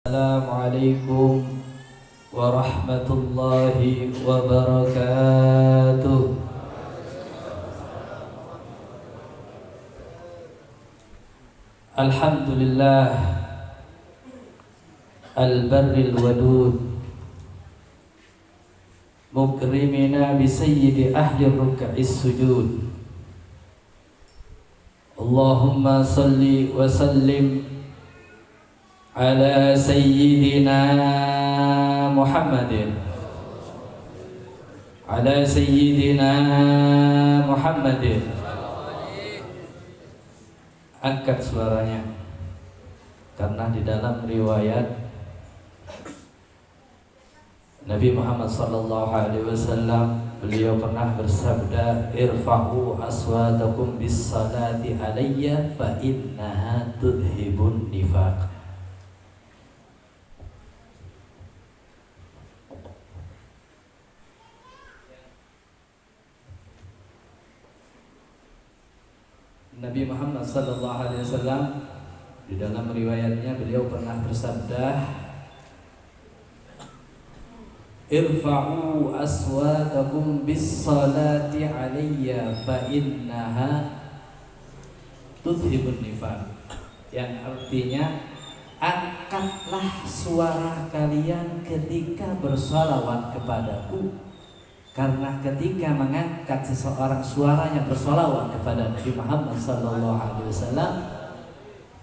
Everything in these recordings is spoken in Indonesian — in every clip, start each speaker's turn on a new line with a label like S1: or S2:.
S1: Assalamualaikum warahmatullahi wabarakatuh. Alhamdulillah al-barril wadud mukrimina bi sayyidi ahli ruk'is sujud. Allahumma salli wa sallim ala sayyidina Muhammadin ala sayyidina Muhammadin. Angkat suaranya karena di dalam riwayat Nabi Muhammad sallallahu alaihi wasallam beliau pernah bersabda, irfa'u aswatakum bis salati alayya fa innaha tudhibun nifaq. Nabi Muhammad sallallahu alaihi wasallam di dalam riwayatnya beliau pernah bersabda, irfa'u aswatakum bis salati alayya fa innaha tudhibun nifaq, yang artinya angkatlah suara kalian ketika bersalawat kepadaku, karena ketika mengangkat seseorang suaranya bersalawat kepada Nabi Muhammad sallallahu alaihi wasallam,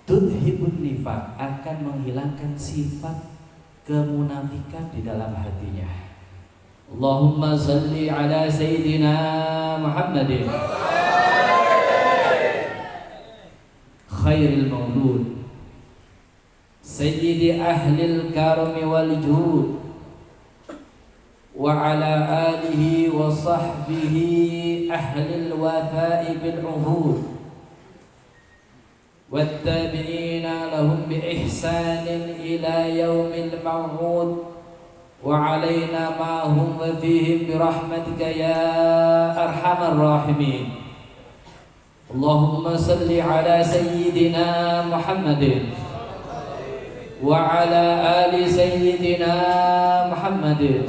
S1: tudhibun nifaq, akan menghilangkan sifat kemunafikan di dalam hatinya. Allahumma salli ala sayyidina Muhammadin khairil maulud sayyidi ahlil karami wal jud wa ala alihi wa sahbihi ahlil wafa'i bil uhud wattabi'ina lahum bi ihsanin ila yaumil maw'ud wa alaina ma'hum wa fihim bi rahmatika ya arhamar rahimin. Allahumma salli ala sayyidina Muhammadin wa ala ali sayyidina Muhammadin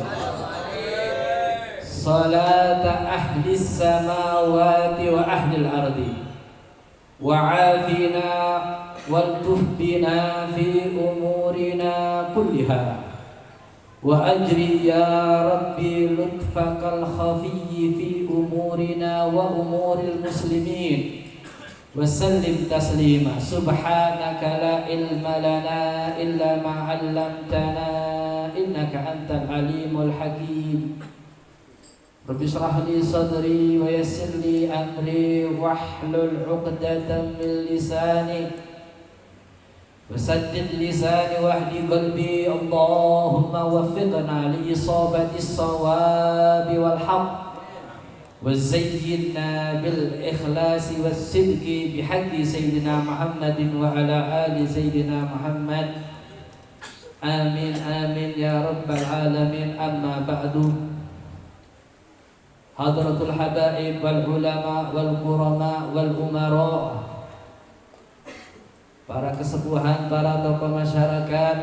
S1: salata ahli samawati wa ahli al-ardi wa afina wal tuhbina fi umurina kulliha wa ajri ya rabbi lutfakal khafiyyi fi umurina wa umuril muslimin wa sallim taslima. Subhanaka la ilma lana illa ma 'allamtana innaka antal alimul hakim. Rabbi shrah li sadri wa yassir li amri wahlul 'uqdatam min lisani wasaddid lisani wahdi qalbi. Allahumma waffiqna li isabati as-sawabi wal haqq wazayyinna bil ikhlasi was sidqi bihaqqi sayyidina Muhammadin wa ala ali sayyidina Muhammad. Amin amin ya rabbal alamin. Amma ba'du. Hadratul habaib wal ulama wal qurama wal umara, para kesepuhan, para tokoh masyarakat,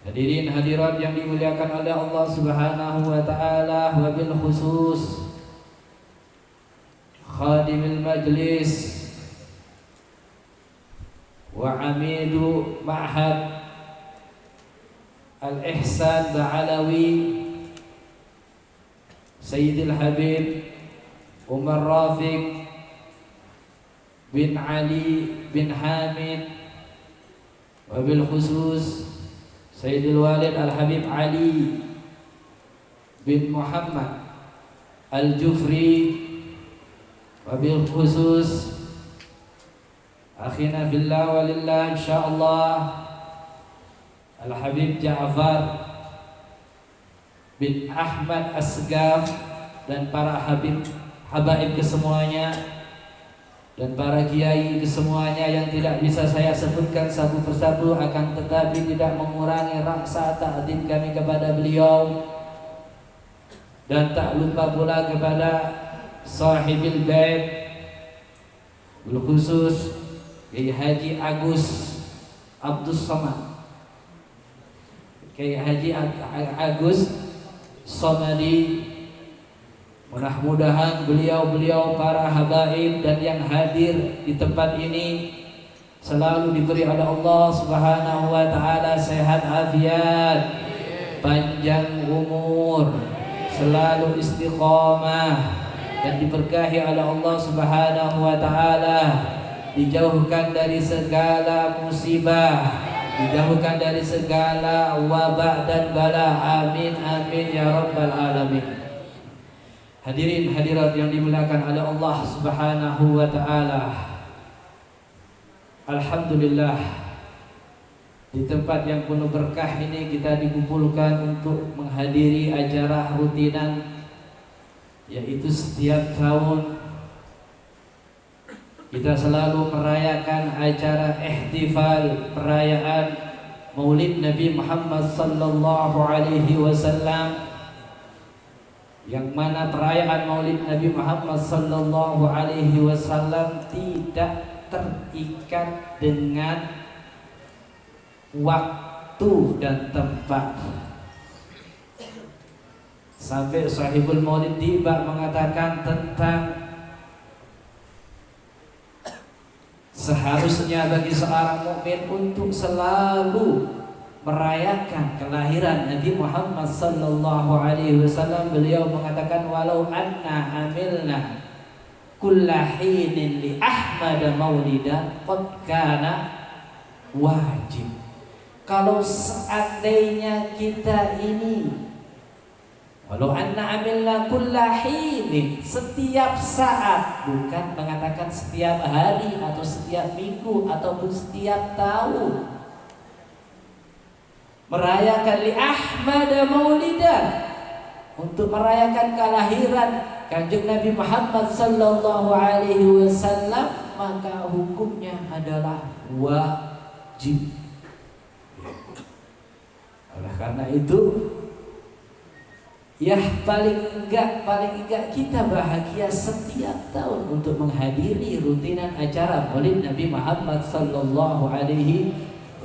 S1: hadirin hadirat yang dimuliakan oleh Allah Subhanahu wa taala, wabil khusus khadimil majlis wa amidu ma'had al-ihsan ba'alawi Sayyidil Habib Umar Rafiq bin Ali bin Hamid, wabil khusus Sayyidil Walid Al-Habib Ali bin Muhammad Al-Jufri, wabil khusus akhina fillah walillah insyaallah Al-Habib Ja'far bin Ahmad Asgaf, dan para habaib kesemuanya, dan para kiai kesemuanya yang tidak bisa saya sebutkan satu persatu, akan tetapi tidak mengurangi rasa ta'zim kami kepada beliau, dan tak lupa pula kepada sahibil bait, bil khusus Haji Agus Abdus Somad, Kiai Haji Agus Somadi. Mudah-mudahan beliau-beliau para habaib dan yang hadir di tempat ini selalu diberi oleh Allah Subhanahu wa taala sehat afiat, panjang umur, selalu istiqomah dan diberkahi oleh Allah Subhanahu wa taala, dijauhkan dari segala musibah, dijauhkan dari segala wabak dan bala. Amin amin ya rabbal alamin. Hadirin hadirat yang dimuliakan oleh Allah Subhanahu wa taala. Alhamdulillah, di tempat yang penuh berkah ini kita dikumpulkan untuk menghadiri acara rutinan, yaitu setiap tahun kita selalu merayakan acara ihtifal perayaan Maulid Nabi Muhammad sallallahu alaihi wasallam, yang mana perayaan Maulid Nabi Muhammad sallallahu alaihi wasallam tidak terikat dengan waktu dan tempat. Sampai Sahibul Maulid Tiba mengatakan tentang seharusnya bagi seorang mukmin untuk selalu merayakan kelahiran Nabi Muhammad sallallahu alaihi wasallam. Beliau mengatakan walau anna amilna kullahinin li Ahmad maulidan qad kana wajib. Kalau seandainya kita ini walau anna amilna kullahinin, setiap saat, bukan mengatakan setiap hari atau setiap minggu ataupun setiap tahun, merayakan li Ahmad maulidan, untuk merayakan kelahiran Kanjeng Nabi Muhammad sallallahu alaihi wasallam, maka hukumnya adalah wajib. Oleh karena itu, ya paling enggak kita bahagia setiap tahun untuk menghadiri rutinan acara Maulid Nabi Muhammad sallallahu alaihi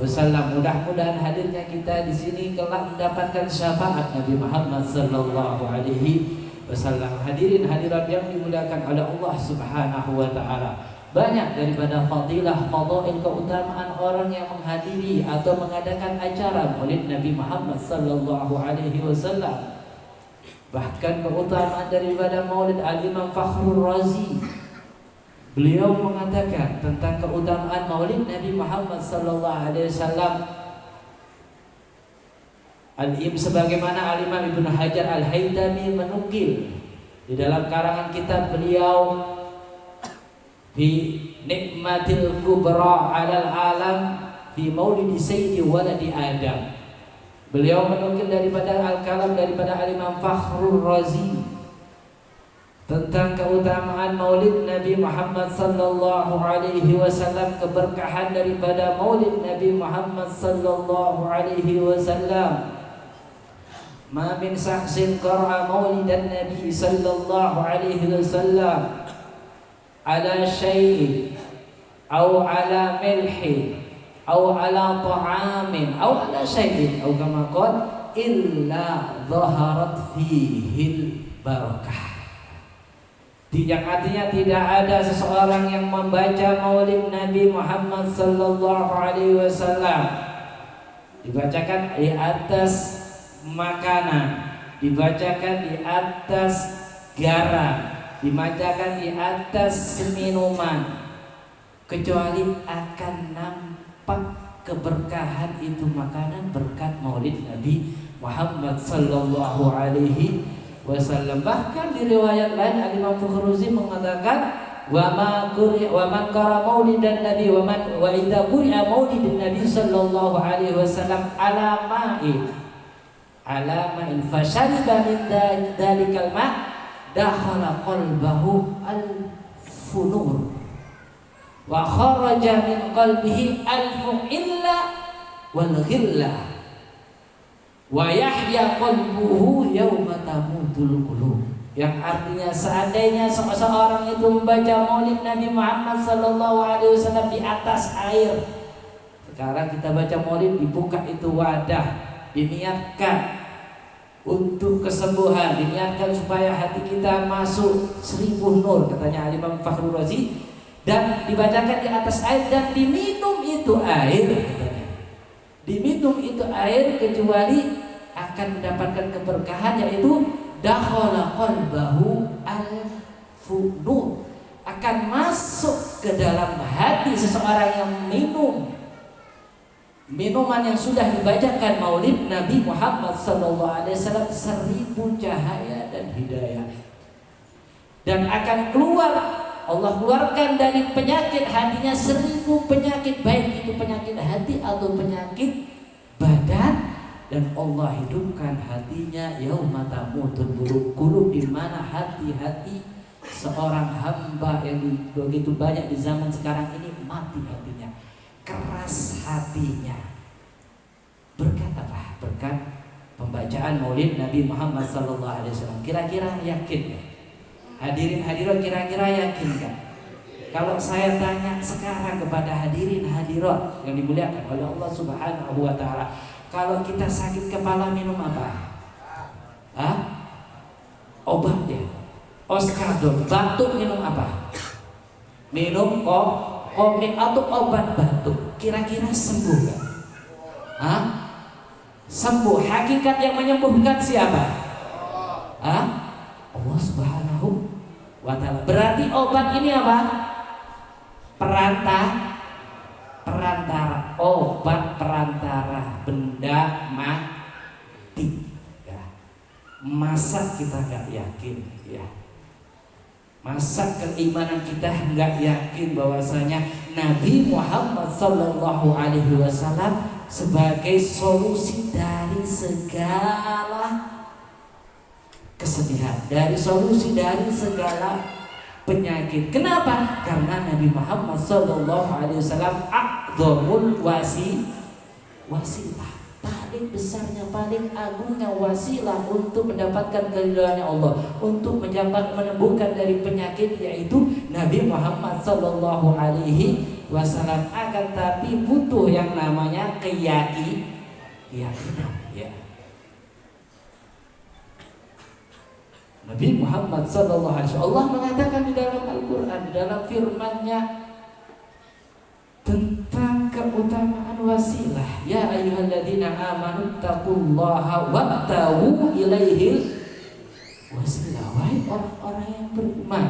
S1: wasallam. Mudah-mudahan hadirnya kita di sini kelak mendapatkan syafaat Nabi Muhammad sallallahu alaihi wasallam. Hadirin hadirat yang dimuliakan oleh Allah Subhanahu wa taala, banyak daripada fadilah, fadail, keutamaan orang yang menghadiri atau mengadakan acara Maulid Nabi Muhammad sallallahu alaihi wasallam. Bahkan keutamaan daripada Maulid Al-Imam Fakhrul Razi, beliau mengatakan tentang keutamaan Maulid Nabi Muhammad sallallahu alaihi wasallam, sebagaimana Al-Imam Ibnu Hajar Al-Haytami menukil di dalam karangan kitab beliau Fi Nikmatil Kubra 'alal Alam fi Maulid Sayyidi Waladi Adam. Beliau menukil daripada Al-Kalam daripada Al-Imam Fakhrul Razi tentang keutamaan Maulid Nabi Muhammad sallallahu alaihi wasallam, keberkahan daripada Maulid Nabi Muhammad sallallahu alaihi wasallam. Ma min syakhsin qara'a maulidan Nabi sallallahu alaihi wasallam ala syai'in aw ala milhin aw ala ta'amin aw ala syai'in aw kama qala illa dhaharat fihi barakah. Yang artinya tidak ada seseorang yang membaca Maulid Nabi Muhammad sallallahu alaihi wasallam, dibacakan di atas makanan, dibacakan di atas garam, dibacakan di atas minuman, kecuali akan nampak keberkahan itu makanan berkat Maulid Nabi Muhammad sallallahu alaihi wasallam. Bahkan di riwayat lain Al-Imam Fukhruzi mengatakan wa man qara maulidan nabi wa idza quri'a maulidun nabi sallallahu alaihi wasallam ala ma'in fashariba min dalikal ma' dakhala qalbahu al-funur wa kharaja min qalbihi al-fu illa wal ghillah wa yahya qalbuhu yawma tamutul qulub. Yang artinya seandainya seseorang itu membaca Maulid Nabi Muhammad sallallahu alaihi wasallam di atas air, Sekarang kita baca maulid, dibuka itu wadah, diniatkan untuk kesembuhan, diniatkan supaya hati kita masuk 1000 nur, katanya Imam Fakhrul Razi, dan dibacakan di atas air dan diminum itu air, katanya. Diminum itu air kecuali akan mendapatkan keberkahan, yaitu dakhala qalbahu al-funur, akan masuk ke dalam hati seseorang yang minum minuman yang sudah dibacakan maulid Nabi Muhammad SAW 1000 cahaya dan hidayah, dan akan keluar, Allah keluarkan dari penyakit hatinya 1000 penyakit, baik itu penyakit hati atau penyakit badan, dan Allah hidupkan hatinya yauma tamutul qulub, di mana hati-hati seorang hamba yang begitu banyak di zaman sekarang ini mati hatinya, keras hatinya. Berkat apa? Berkat pembacaan maulid Nabi Muhammad SAW. Kira-kira yakin ya? Hadirin hadirat, kira-kira yakin kan? Kalau saya tanya sekarang kepada hadirin hadirat yang dimuliakan oleh Allah Subhanahu wa Ta'ala, kalau kita sakit kepala minum apa? Hah? Obat ya? Oskadon. Batuk minum apa? Minum komik atau obat batuk. Kira-kira sembuh gak? Hah? Sembuh. Hakikat yang menyembuhkan siapa? Hah? Allah Subhanahu wa Ta'ala. Berarti obat ini apa? Perantara. Obat perantara, benda mati ya. Masa kita gak yakin ya? Masa keimanan kita nggak yakin bahwasanya Nabi Muhammad SAW sebagai solusi dari segala kesedihan, dari solusi dari segala penyakit. Kenapa? Karena Nabi Muhammad SAW a'dzamul wasilah, paling besarnya, paling agungnya wasilah untuk mendapatkan keridhaannya Allah, untuk menyembuhkan dari penyakit, yaitu Nabi Muhammad SAW. Akan tapi butuh yang namanya keyakinan ya. Nabi Muhammad SAW, Allah mengatakan di dalam Al-Quran, di dalam firman-Nya tentang keutamaan wasilah. Ya ayyuhalladzina amanu taqullaha wabtagu ilaihil wasilah. Wahai orang-orang yang beriman,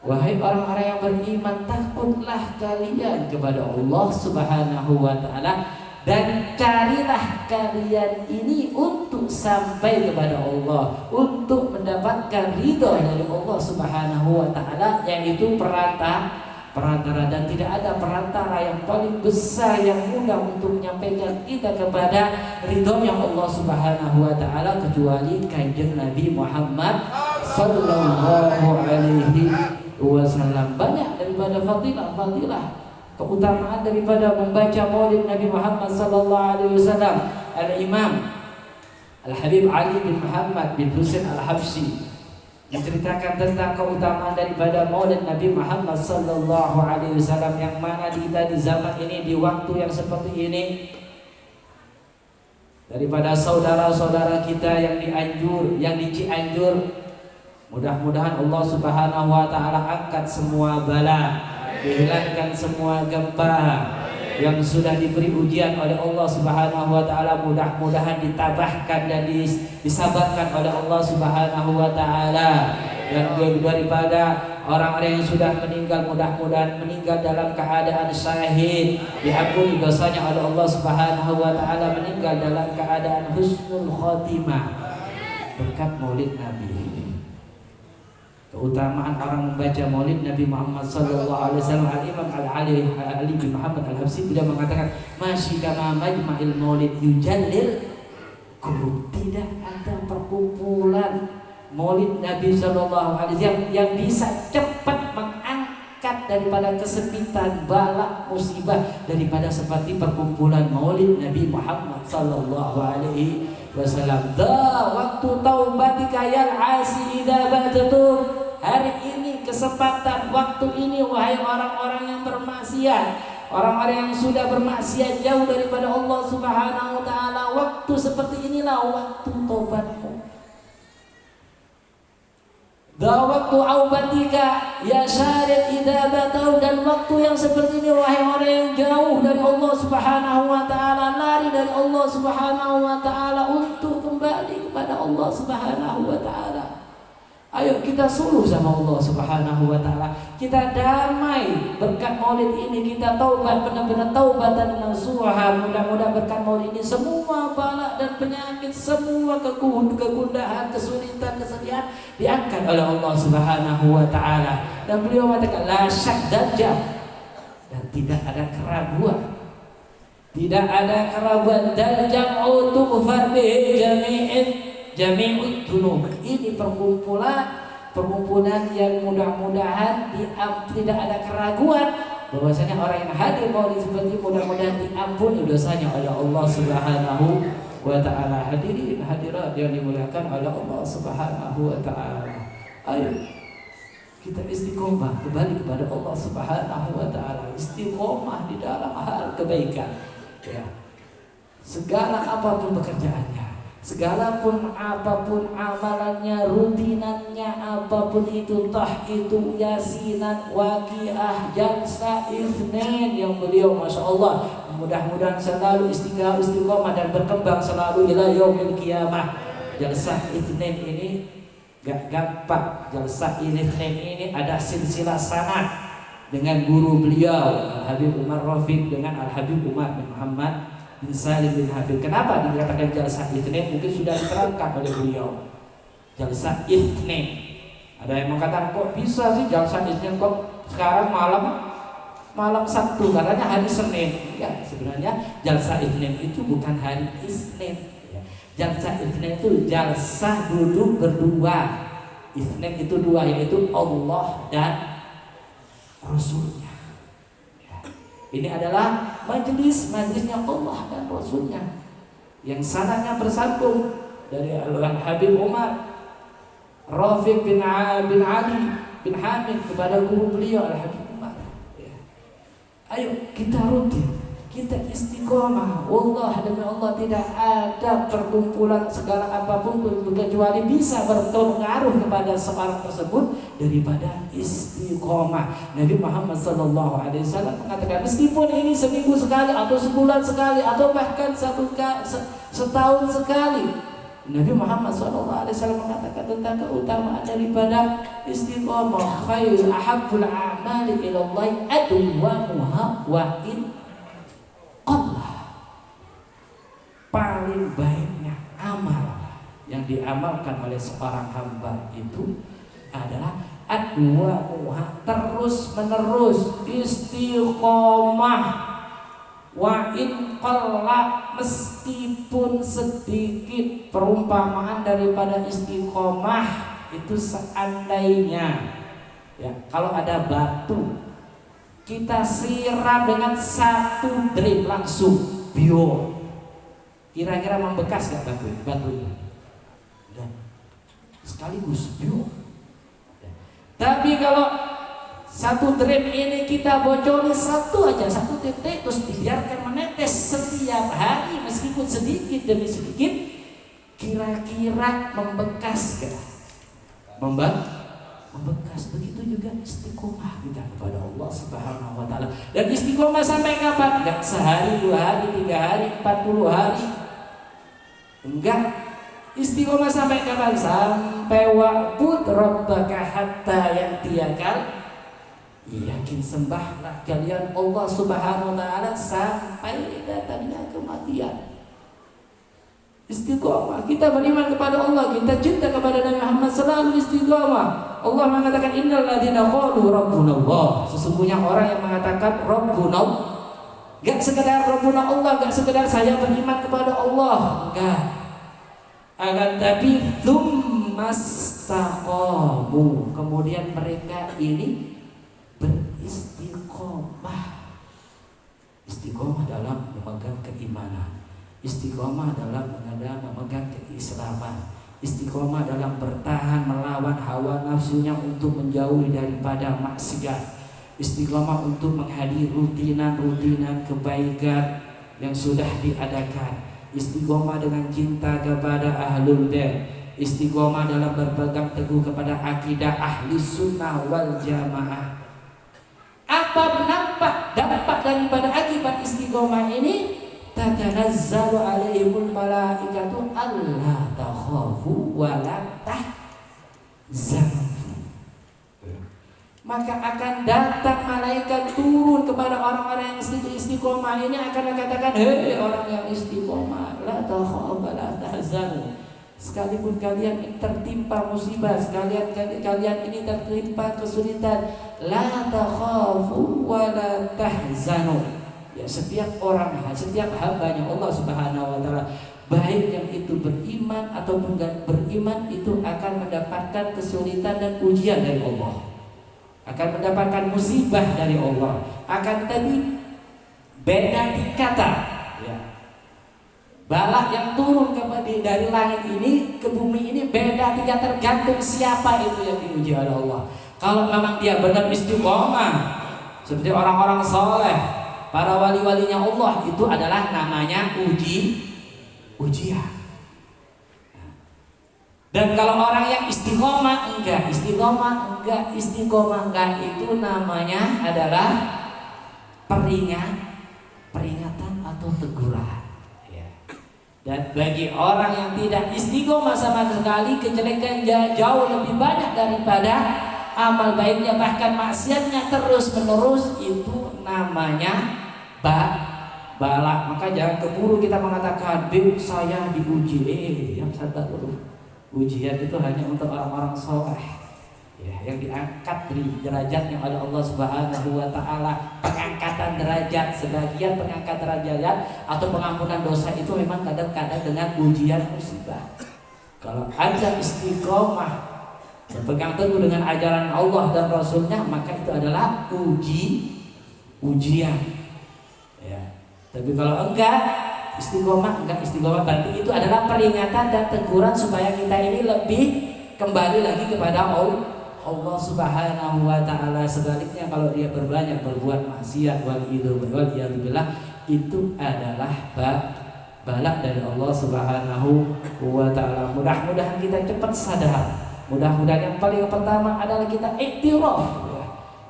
S1: wahai orang-orang yang beriman, takutlah kalian kepada Allah Subhanahu wa Ta'ala, dan carilah kalian ini untuk sampai kepada Allah, untuk mendapatkan ridho dari Allah Subhanahu wa Ta'ala, yaitu perantara. Dan tidak ada perantara yang paling besar yang mudah untuk menyampaikan kita kepada ridhonya Allah Subhanahu wa Ta'ala kecuali kanjeng Nabi Muhammad sallallahu alaihi wasallam. Banyak daripada fadilah keutamaan daripada membaca maulid Nabi Muhammad sallallahu alaihi wasallam. Al-Imam Al-Habib Ali bin Muhammad bin Husain Al-Habsyi menceritakan tentang keutamaan daripada maulid Nabi Muhammad sallallahu alaihi wasallam, yang mana kita di zaman ini, di waktu yang seperti ini, daripada saudara-saudara kita yang di Cianjur, mudah-mudahan Allah Subhanahu wa Ta'ala angkat semua bala, dihilangkan semua gempa yang sudah diberi ujian oleh Allah Subhanahu wa Ta'ala, mudah-mudahan ditabahkan dan disabarkan oleh Allah Subhanahu wa Ta'ala. Dan daripada orang-orang yang sudah meninggal, mudah-mudahan meninggal dalam keadaan syahid, diampuni dosanya oleh Allah Subhanahu wa Ta'ala, meninggal dalam keadaan husnul khotimah berkat maulid Nabi. Keutamaan orang membaca maulid Nabi Muhammad SAW. Al-Imam Ali bin Muhammad Al-Habsyi tidak mengatakan masyi kama majma'il maulid yujallil qulub. Tidak ada perkumpulan maulid Nabi SAW yang bisa cepat mengangkat daripada kesempitan, bala, musibah daripada seperti perkumpulan maulid Nabi Muhammad SAW. Waktu taubatika yal asi idza ba'datum. Hari ini kesempatan, waktu ini, wahai orang-orang yang bermaksiat, Orang-orang yang sudah bermaksiat jauh daripada Allah Subhanahu wa taala, waktu seperti inilah waktu taubatmu. Waktu aubatika ya syarid idza batau, dan waktu yang seperti ini wahai orang yang jauh dari Allah Subhanahu wa taala, lari dari Allah Subhanahu wa taala untuk kembali kepada Allah Subhanahu wa taala. Ayo kita suluh sama Allah Subhanahu wa taala. Kita damai berkat Maulid ini, kita taubat benar-benar taubatan nasuha. Mudah-mudahan berkat Maulid ini semua bala dan penyakit, semua kegundahan, kesulitan, kesedihan diangkat oleh Allah Subhanahu wa taala. Dan beliau mengatakan la syak dajjal, dan tidak ada keraguan. Tidak ada keraguan dan jam'u tughfar bihi jami'ud dzunub. Ini perkumpulan yang mudah-mudahan tidak ada keraguan bahwasanya orang yang hadir maulid seperti mudah-mudahan diampuni dosanya oleh Allah Subhanahu wa taala. Hadirin hadirat yang dimuliakan oleh Allah Subhanahu wa taala. Ayo kita istiqomah kembali kepada Allah Subhanahu wa taala. Istiqomah di dalam hal kebaikan. Ya. Segala apapun pekerjaannya, segala pun apapun amalannya, rutinannya apapun itu, entah itu yasinan, waqiah, jalsa, Itsnain yang beliau masya Allah mudah-mudahan selalu istiqomah dan berkembang selalu ila yaumil qiyamah. Jalsa Itsnain ini gak gampang. Jalsa Itsnain ini ada silsilah sanad dengan guru beliau Al-Habib Umar Rafiq dengan Al-Habib Umar bin Muhammad bin Salim bin Hafid. Kenapa dikatakan Jalsa Itsnain? Mungkin sudah diterangkan oleh beliau. Jalsa Itsnain. Ada yang mengatakan kok bisa sih Jalsa Itsnain kok sekarang malam Sabtu, katanya hari Senin. Ya, sebenarnya Jalsa Itsnain itu bukan hari Isnin. Jalsa Itsnain itu jalsah duduk berdua. Itsnain itu dua, yaitu Allah dan Rasulnya. Ya. Ini adalah majlisnya Allah dan Rasulnya yang sanadnya bersambung dari Al-Habib Umar Rafiq bin Ali bin Hamid kepada guru beliau Al-Habib Umar. Ya. Ayo kita rutin, kita istiqomah. Wallah demi Allah tidak ada perkumpulan segala apapun kecuali bisa berpengaruh kepada seorang tersebut daripada istiqomah. Nabi Muhammad SAW mengatakan meskipun ini seminggu sekali atau sebulan sekali atau bahkan setahun sekali, Nabi Muhammad SAW mengatakan tentang keutamaan daripada istiqomah. Khair ahabbul a'mali ilallahi adwamuha wa in paling baiknya amal yang diamalkan oleh seorang hamba itu adalah adwamuha, terus menerus istiqomah, wa in qalla, meskipun sedikit. Perumpamaan daripada istiqomah itu seandainya ya, kalau ada batu kita siram dengan satu drip langsung bio, kira-kira membekas gak batu itu? Dan sekaligus bio. Tapi kalau satu drip ini kita bocori satu aja, satu titik, terus dibiarkan menetes setiap hari meskipun sedikit demi sedikit, kira-kira membekas gak? Membekas. Begitu juga istiqomah kita kepada Allah Subhanahu wa taala. Dan istiqomah sampai kapan? Enggak sehari, 2 hari, 3 hari, 40 hari. Enggak. Istiqomah sampai kapan? Sampai wa'bud rabbaka hatta ya'tiyakal yakin. Sembahlah kalian Allah Subhanahu wa taala sampai datangnya kematian. Istiqomah, kita beriman kepada Allah, kita cinta kepada Nabi Muhammad, selalu istiqomah. Allah mengatakan innal ladzina qalu rabbuna Allah. Sesungguhnya orang yang mengatakan rabbuna, enggak sekedar rabbuna Allah, enggak sekedar saya beriman kepada Allah, enggak. Akan tapi tsumastaqamu, kemudian mereka ini beristiqomah. Istiqomah dalam memegang keimanan, istiqomah dalam memegang keislaman, istiqomah dalam bertahan melawan hawa nafsunya untuk menjauhi daripada maksiat, Istiqomah untuk menghadiri rutinan kebaikan yang sudah diadakan. Istiqomah dengan cinta kepada ahlul bait. Istiqomah dalam berpegang teguh kepada akidah ahli sunnah wal jamaah. Apa dampak daripada akibat istiqomah ini? Tatanazzalu alaihimul malaikatu alla takhafu wa la tahzanu. Maka akan datang malaikat turun kepada orang-orang yang istiqomah ini, akan mengatakan, hei orang yang istiqomah, la takhafu wa la tahzanu. Sekalipun kalian tertimpa musibah, kalian ini tertimpa kesulitan, la takhafu wa la tahzanu. Ya, setiap hambanya Allah Subhanahu wa taala, baik yang itu beriman ataupun tidak beriman, itu akan mendapatkan kesulitan dan ujian dari Allah, akan mendapatkan musibah dari Allah. Akan tadi beda tingkatan, ya. Bala yang turun dari langit ini ke bumi ini beda tingkat, tergantung siapa itu yang diuji oleh Allah. Kalau memang dia benar istiqomah seperti orang-orang soleh, para wali-walinya Allah, itu adalah namanya ujian. Dan kalau orang yang istiqomah enggak, itu namanya adalah peringatan atau teguran. Ya. Dan bagi orang yang tidak istiqomah sama sekali, kejelekan jauh lebih banyak daripada amal baiknya, bahkan maksiatnya terus menerus, itu namanya bala. Maka jangan keburu kita mengatakan, saya diuji. Yang sabar dulu. Ujian itu hanya untuk orang-orang soleh, ya, yang diangkat dari derajatnya oleh Allah Subhanahu wa taala. Pengangkatan derajat, sebagian pengangkat derajat atau pengampunan dosa itu memang kadang-kadang dengan ujian musibah. Kalau ada istiqomah, berpegang teguh dengan ajaran Allah dan Rasulnya, maka itu adalah ujian. Ya. Tapi kalau istiqomah berarti itu adalah peringatan dan teguran supaya kita ini lebih kembali lagi kepada Allah Subhanahu wa taala. Sebaliknya kalau dia berbuat maksiat, waliyadzubillah, itu adalah bala dari Allah Subhanahu wa taala. Mudah-mudahan kita cepat sadar. Mudah-mudahan yang paling pertama adalah kita iktiraf.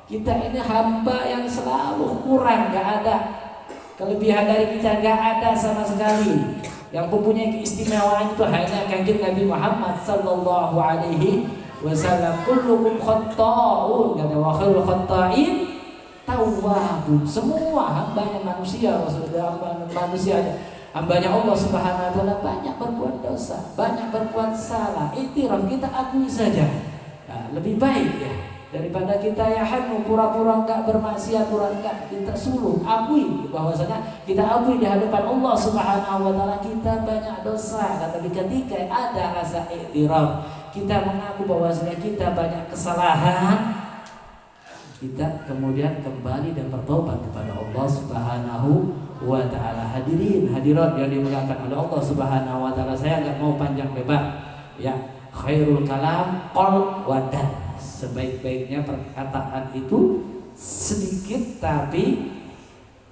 S1: Kita ini hamba yang selalu kurang, gak ada kelebihan dari kita, gak ada sama sekali. Yang mempunyai keistimewaan itu hanya Kanjeng Nabi Muhammad sallallahu alaihi wasallam. Kullukum khatta'un, kata wa khairul khatta'in tawwabun. Semua hambanya manusia, hambanya Allah Subhanahu wa taala banyak berbuat dosa, banyak berbuat salah. Iktiraf, kita akui saja. Nah, lebih baik ya daripada kita pura-pura enggak bermaksiat, kita suruh akui bahwasanya kita akui di hadapan Allah Subhanahu wa taala kita banyak dosa. Tapi ketika ada rasa iktiraf, kita mengaku bahwasanya kita banyak kesalahan, kita kemudian kembali dan bertobat kepada Allah Subhanahu wa taala. Hadirin hadirat yang dimuliakan oleh Allah Subhanahu wa taala, saya enggak mau panjang lebar ya. Khairul kalam qol wa dan. Sebaik-baiknya perkataan itu sedikit tapi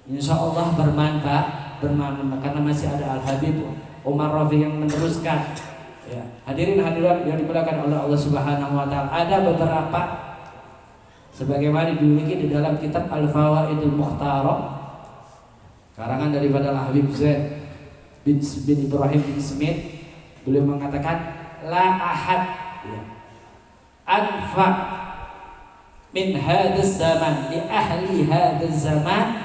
S1: insya Allah bermanfaat karena masih ada Al-Habib Umar Rafi yang meneruskan. Ya. Hadirin hadirat yang dimuliakan oleh Allah Subhanahu wa taala, ada beberapa sebagaimana dimiliki di dalam kitab Al-Fawaidul Mukhtarah karangan daripada Al-Habib Zaid bin Ibrahim bin Smith. Beliau mengatakan la ahad anfa min hadzal zaman li ahli hadzal zaman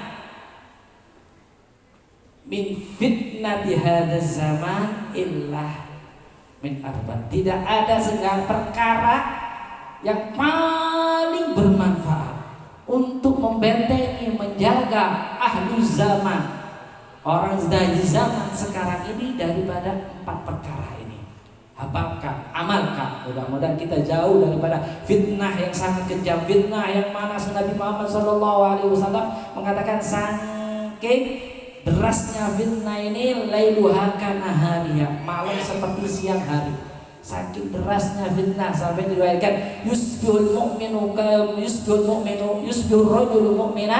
S1: min fitnati hadzal zaman illa min arba. Tidak ada segala perkara yang paling bermanfaat untuk membentengi, menjaga ahli zaman, orang dari zaman sekarang ini, daripada 4 perkara ini. Hafalkan, amalkan. Mudah-mudahan kita jauh daripada fitnah yang sangat kejam, fitnah yang mana Nabi Muhammad SAW mengatakan saking derasnya fitnah ini, lailuha kanahariya, malam seperti siang hari. Saking derasnya fitnah sampai diriwayatkan yusbihul rajulu mu'mina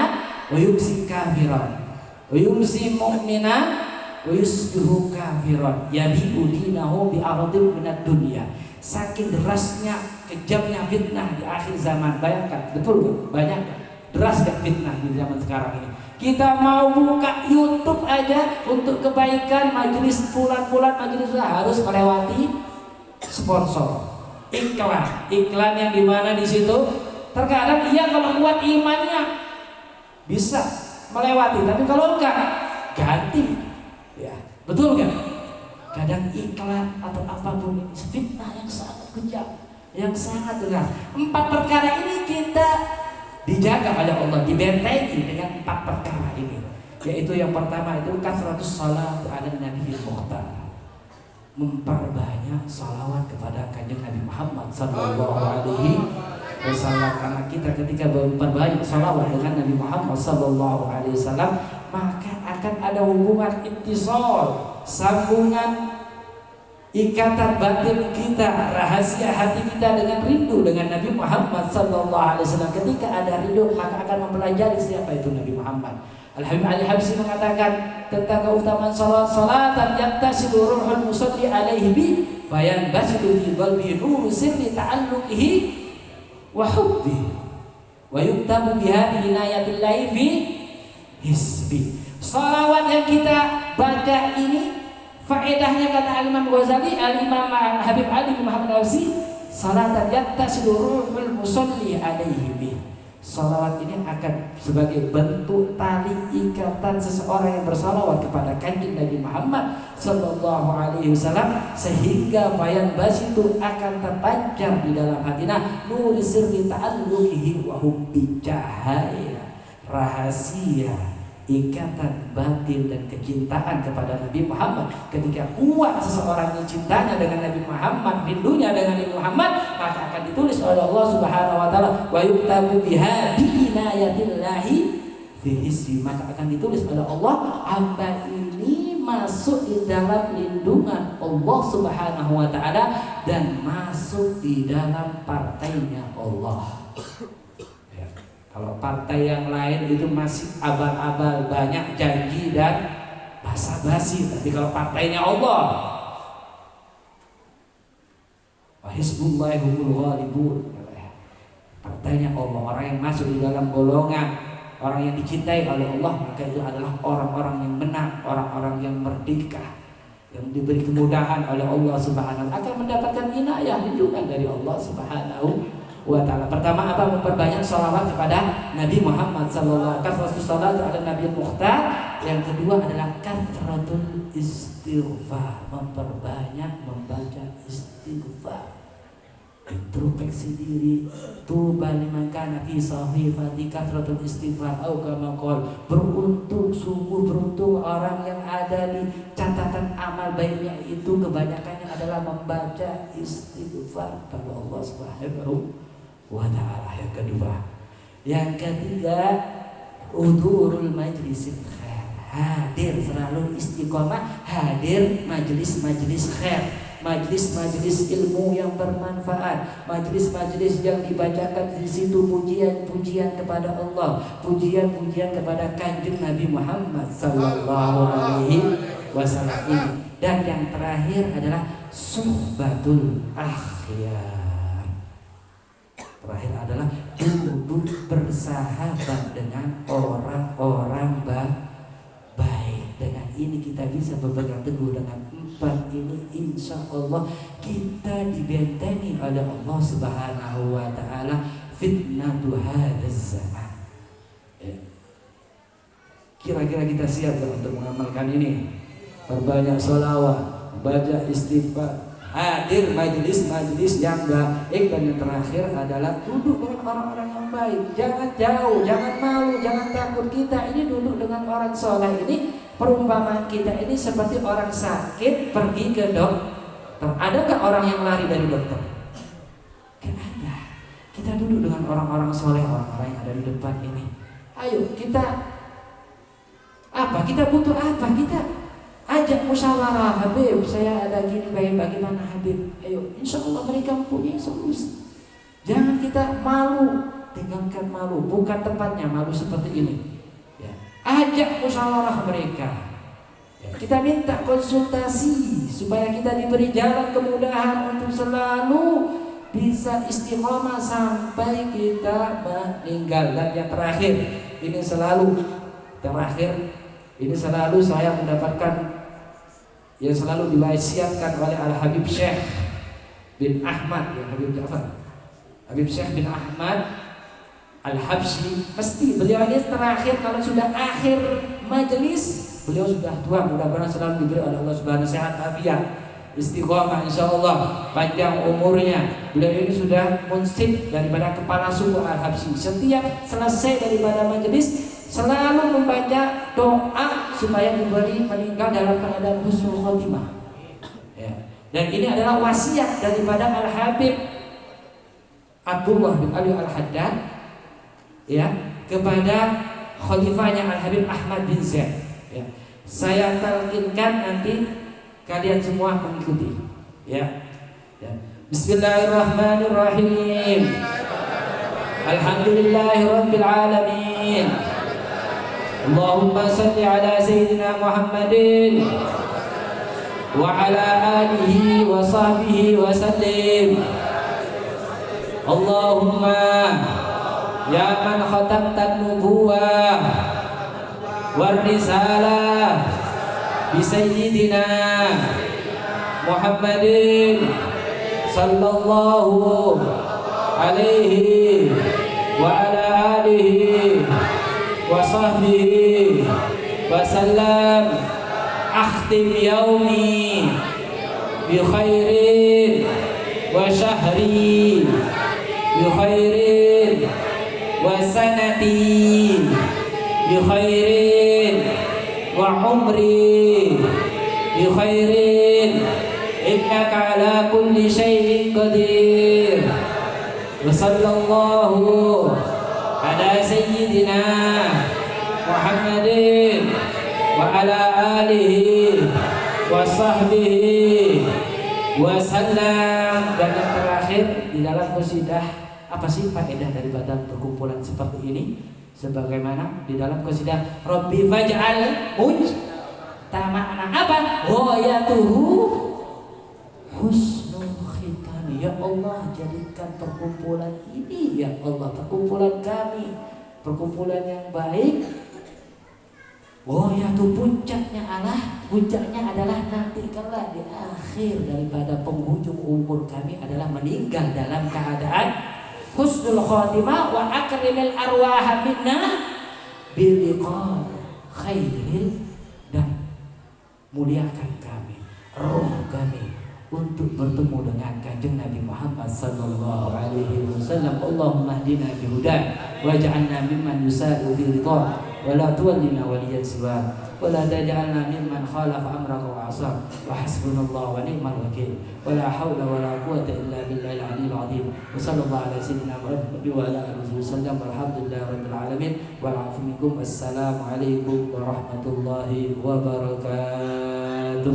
S1: wa yumsi kafiran wa yumsi mu'mina wa yusbihu kafiran yabi'u dinahu bi'ardin minad dunya. Saking derasnya, kejamnya fitnah di akhir zaman. Bayangkan, betul gak? Banyak gak? Deras gak fitnah di zaman sekarang ini? Kita mau buka YouTube aja untuk kebaikan majelis fulan-fulan, majelis harus melewati sponsor, iklan yang dimana di situ terkadang dia kalau kuat imannya bisa melewati, tapi kalau enggak ganti, ya betul kan? Kadang iklan atau apapun ini fitnah yang sangat kejam, yang sangat deras. 4 perkara ini kita dijaga oleh Allah, dibentengi dengan 4 perkara ini, yaitu yang pertama itu kasratus salat ala Nabi Mukhtar, memperbanyak salawat kepada kanjeng Nabi Muhammad sallallahu alaihi wasallam. Karena kita ketika memperbanyak salawat dengan Nabi Muhammad sallallahu alaihi wasallam, maka akan ada hubungan ittisal, sambungan ikatan batin kita, rahasia hati kita dengan rindu dengan Nabi Muhammad sallallahu alaihi wasallam. Ketika ada rindu, maka akan mempelajari siapa itu Nabi Muhammad. Al-Habib Ali Habsyi mengatakan tentang keutamaan salatan yattasilu ruhul musalli alaihi bi bayan basitu fi qalbi nur sirri ta'alluqihi wa hubbi wa yuktabu bi hadhihi inayatillahi fi hisbi. Salawat yang kita baca ini faedahnya kata Al-Imam Ghazali, Al-Imam Habib Ali Muhammad Habsyi, salatan yattasilu ruhul musalli alaihi bi. Salawat ini akan sebagai bentuk tali ikatan seseorang yang bersalawat kepada kanjeng Nabi Muhammad sallallahu alaihi wasallam, sehingga bayan basitu akan terpancar di dalam hatinya nuri sirri ta'alluqihi wa hubbi, cahaya rahasia ikatan batin dan kecintaan kepada Nabi Muhammad. Ketika kuat seseorang yang cintanya dengan Nabi Muhammad, rindunya dengan Nabi Muhammad, maka akan ditulis oleh Allah Subhanahu wa taala wa yuktabu biha bi inayatillahi fi hisbi, maka akan ditulis oleh Allah hamba ini masuk di dalam lindungan Allah Subhanahu wa taala dan masuk di dalam partainya Allah. Kalau partai yang lain itu masih abal-abal, banyak janji dan basa-basi. Tapi kalau partainya Allah, wa hizbullahi humul ghalibun, partainya Allah, orang yang masuk di dalam golongan orang yang dicintai oleh Allah, maka itu adalah orang-orang yang menang, orang-orang yang merdeka, yang diberi kemudahan oleh Allah Subhanahu wa taala, akan mendapatkan inayah, lindungan dari Allah Subhanahu wa ta'ala. Pertama apa? Memperbanyak salawat kepada Nabi Muhammad sallallahu alaihi wasallam, salat ada Nabi Mukhtar. Yang kedua adalah kathratul istighfar, memperbanyak membaca istighfar, introspeksi diri. Tuba liman kana fi sahifati kathratul istighfar au kama qol, beruntung, sungguh beruntung orang yang ada di catatan amal baiknya itu kebanyakannya adalah membaca istighfar pada Allah Subhanahu wa ta'ala. Yang kedua, yang ketiga, hudurul majlisil khair, hadir selalu istiqomah, hadir majelis-majelis khair, majelis-majelis ilmu yang bermanfaat, majelis-majelis yang dibacakan di situ pujian-pujian kepada Allah, pujian-pujian kepada kanjeng Nabi Muhammad sallallahu alaihi wasallam ini. Dan yang terakhir adalah suhbatul akhyar. Terakhir adalah duduk bersahabat dengan orang-orang baik. Dengan ini kita bisa berpegang teguh dengan 4 ini, insya Allah kita dibentengi oleh Allah Subhanahu wa ta'ala fitnatu hadzal zaman. Kira-kira kita siap untuk mengamalkan ini? Perbanyak sholawat, baca istighfar, hadir majelis-majelis yang baik, dan yang terakhir adalah duduk dengan orang-orang yang baik. Jangan jauh, jangan malu, jangan takut. Kita ini duduk dengan orang soleh ini, perumpamaan kita ini seperti orang sakit pergi ke dokter. Adakah orang yang lari dari dokter? Kan ada. Kita duduk dengan orang-orang soleh, orang-orang yang ada di depan ini. Ayo kita apa? Kita butuh apa? Kita ajak musyawarah, Habib, saya ada gini, bagaimana Habib? Ayo, insya Allah mereka mempunyai solusi. Jangan kita malu, tinggalkan malu. Bukan tempatnya malu seperti ini. Ya. Ajak musyawarah mereka. Ya. Kita minta konsultasi supaya kita diberi jalan kemudahan untuk selalu bisa istiqomah sampai kita meninggal. Dan yang terakhir, ini selalu terakhir, ini selalu saya mendapatkan yang selalu diwasiatkan oleh Al-Habib Syekh bin Ahmad, ya Habib Ja'far, Habib Syekh bin Ahmad Al-Habsyi. Mesti beliau ini terakhir kalau sudah akhir majelis, beliau sudah tua, mudah-mudahan selalu diberi oleh Allah Subhanahu sehat afiat, istiqomah insyaallah, panjang umurnya. Beliau ini sudah munsib daripada kepala suku Al-Habsyi. Setiap selesai daripada majelis selalu membaca doa supaya diberi meninggal dalam keadaan husnul khotimah. Ya. Dan ini adalah wasiat daripada Al-Habib Abdullah bin Ali Al-Haddad, ya, kepada khalifahnya Al-Habib Ahmad bin Zaid. Ya. Saya talqinkan, nanti kalian semua mengikuti. Ya. Ya. Bismillahirrahmanirrahim. Alhamdulillahirabbil alamin. Allahumma salli ala sayyidina Muhammadin wa ala alihi wa sahbihi wa sallim. Allahumma ya man khatamtan nubuwah war risalah bi sayyidina Muhammadin sallallahu alaihi wa ala alihi wa sahbihi wa sallam. Akhtim yaumi bi khairin wa syahri bi khairin wa sanati bi khairin wa umri bi khairin innaka ala kulli syai'in qadir. Wa sallallahu ala sayyidina Muhammadin wa ala alihi wa sahbihi wa sallam. Dan yang terakhir di dalam qasidah, apa sih faedah daripada perkumpulan seperti ini? Sebagaimana di dalam qasidah Rabbi faj'al mujtama'ana apa? Ghayatuhu husnul khitam. Ya Allah, jadikan perkumpulan ini, ya Allah, perkumpulan kami, perkumpulan yang baik. Oh ya, tuh puncaknya adalah nanti kala di akhir daripada penghujung umur kami adalah meninggal dalam keadaan husnul khotimah wa akrimil arwah minna biliqa khairil, dan muliakan kami, roh kami untuk bertemu dengan kanjeng Nabi Muhammad sallallahu alaihi wasallam. Allahumma hdina bihudan waj'alna mimman yusa'u fi ridha wa la tuwallina waliyan siwa wa la taj'alna mimman khalafa amraka wa 'asa wa hasbunallahu wa ni'mal wakeel wa la haula wa la quwwata illa billahil 'aliyyil 'azim. Wa sallallahu ala sayyidina Muhammad wa ala alihi wasallam walhamdulillahi rabbil alamin wal 'afu minkum. Assalamu alaikum warahmatullahi wabarakatuh.